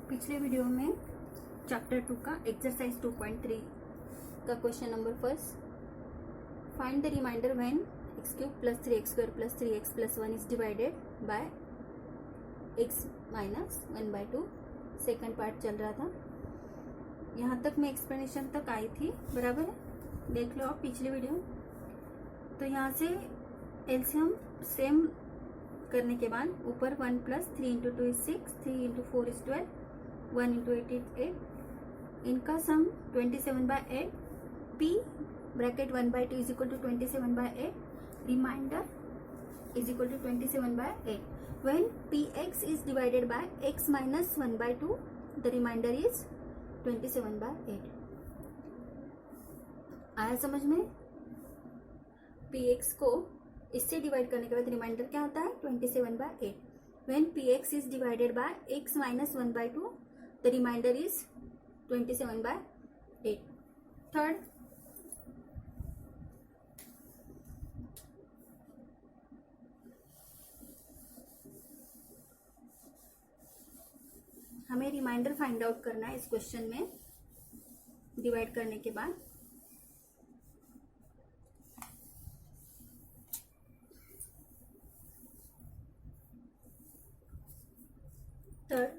पिछले वीडियो में चैप्टर 2 का एक्सरसाइज 2.3 का question number first, find the reminder when x cube plus 3x square plus 3x plus 1 is divided by x minus 1/2। Second part चल रहा था। यहाँ तक मैं एक्सप्लेनेशन तक आई थी, बराबर है, देख लो आप पिछले वीडियो। तो यहाँ से एलसीएम सेम करने के बाद ऊपर 1 plus 3 into 2 is 6, 3 into 4 is 12, 1 into 8 is 8। इनका sum 27/8, p bracket 1/2 is equal to 27/8, reminder is equal to 27/8। When px is divided by x minus 1/2, the reminder is 27/8। आया समझ में? px को इससे डिवाइड करने के बाद रिमाइंडर क्या आता है? 27/8। When px is divided by x minus 1/2, the reminder is 27/8। Third, हमें रिमाइंडर फाइंड आउट करना है इस क्वेश्चन में डिवाइड करने के बाद। Third,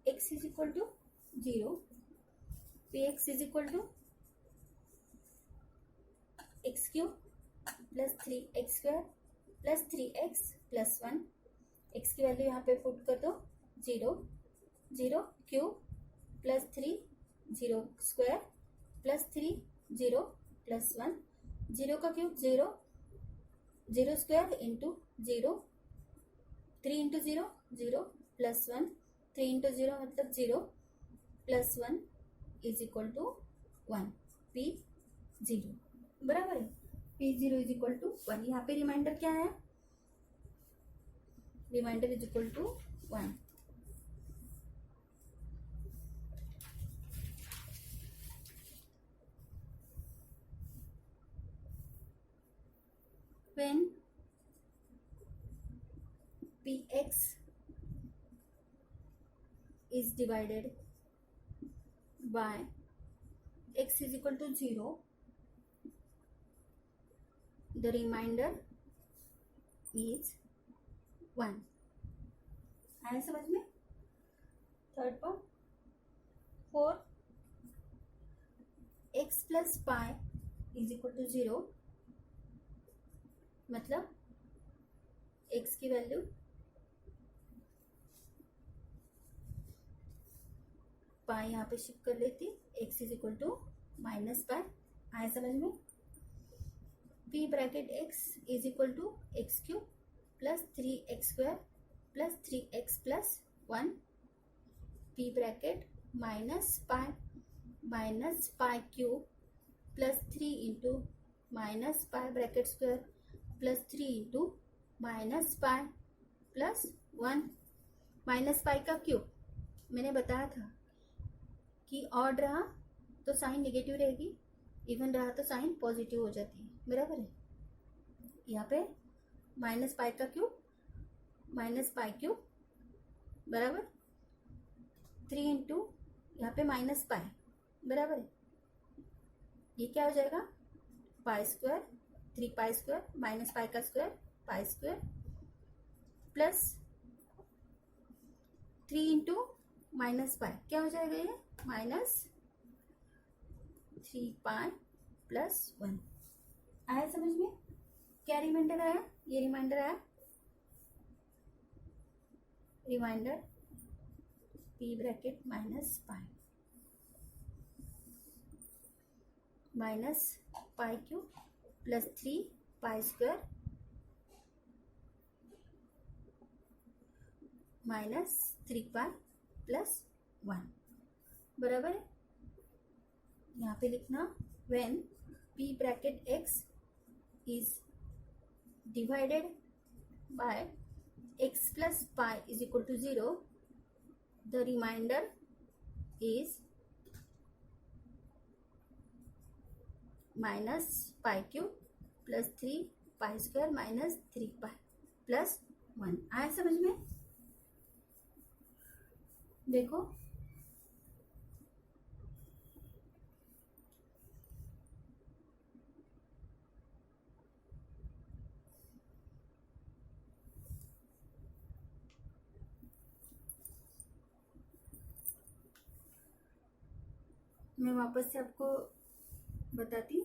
x is equal to 0, px is equal to x cube plus 3x square plus 3x plus 1। x की value यहाँ पे पुट कर दो 0, 0 cube plus 3 0 square plus 3 0 plus 1। 0 का cube 0, 0 square into 0, 3 into 0 0 plus 1, 3 into 0 मतलब 0 plus 1 is equal to 1, p0, बराबर है। p0 is equal to 1। यहाँ पे रिमाइंडर क्या है? Reminder is equal to 1। When px is divided by x is equal to 0, the remainder is 1। आया समझ में? Third part, 4 x plus pi is equal to 0, मतलब x की वैल्यू पाई यहाँ पे शिफ्ट कर लेती, x is equal to minus pi. आया समझ में? p bracket x is equal to x cube plus 3x square plus 3x plus 1, p bracket minus pi cube plus 3 into minus pi bracket square plus 3 into minus pi plus 1। Minus pi का cube मैंने बताया था कि odd रहा तो sign negative रहेगी, even रहा तो साइन पॉजिटिव हो जाती है, बराबर है। यहाँ पे माइनस पाई का क्यूब माइनस पाई क्यूब बराबर 3 इंटू यहाँ पे माइनस पाई, बराबर है। ये क्या हो जाएगा? Pi square, 3 pi square minus pi का square pi square plus 3 into minus pi, क्या हो जाएगा? ये माइनस 3 पाई प्लस 1। आया समझ में? क्या रिमाइंडर आया? ये रिमाइंडर आया, reminder p bracket minus pi minus pi cube plus 3 pi square minus 3 pi plus 1, बराबर है। यहाँ पे लिखना when p bracket x is divided by x plus pi is equal to 0, the reminder is minus pi cube plus 3 pi square minus 3 pi plus 1। आया समझ में? देखो मैं वापस से आपको बताती।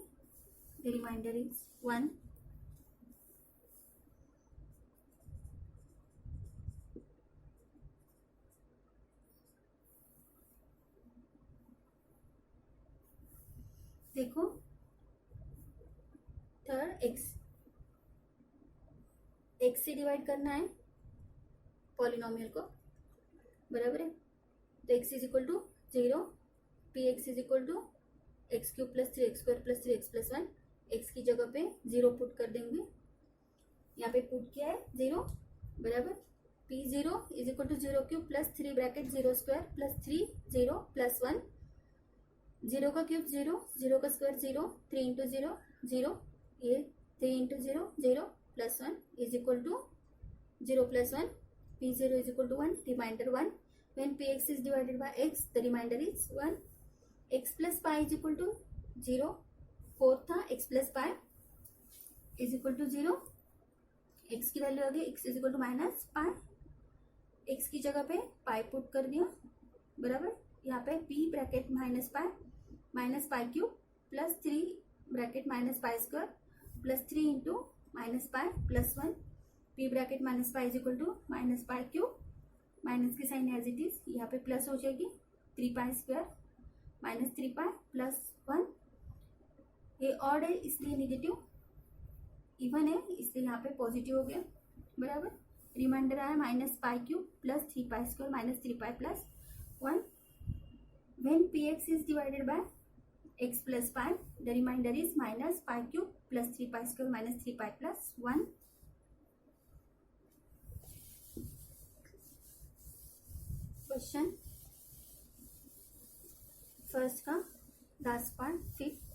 The reminder is 1। देखो थर्ड एक्स से डिवाइड करना है पॉलिनोमियल को, बराबर है। तो x is equal to 0, p x is equal to x cube plus 3x square plus 3x plus 1। X की जगह पे 0 पुट कर देंगे, यहाँ पे पुट किया है 0, बराबर। P 0 is equal to 0 cube plus 3 bracket 0 square plus 3 0 plus 1। 0 का क्यूब 0, 0 का स्क्वायर 0, 3 इंटू 0 0, ये 3 into 0 0 plus 1 is equal to 0 plus 1। p0 is equal to 1, remainder 1. When px is divided by x, the remainder is 1. x plus pi is equal to 0. Fourth था x plus pi is equal to 0. x की value आ गई x is equal to minus pi. x की जगह पे पाई put कर दिया, बराबर। यहाँ पे p bracket minus pi cube plus 3 bracket minus pi square plus 3 into minus pi plus 1। p bracket minus pi is equal to minus pi cube, minus की sign as it is, यहाँ पे plus हो जाएगी 3 pi square minus 3 pi plus 1। ये odd है इसलिए negative, even है इसलिए यहाँ पे पॉजिटिव हो गया, बराबर। रिमाइंडर आया minus pi cube plus 3 pi square minus 3 pi plus 1। When p x is divided by x plus pi, the reminder is minus pi cube plus 3 pi square minus 3 pi plus 1। Question first का last part 5th।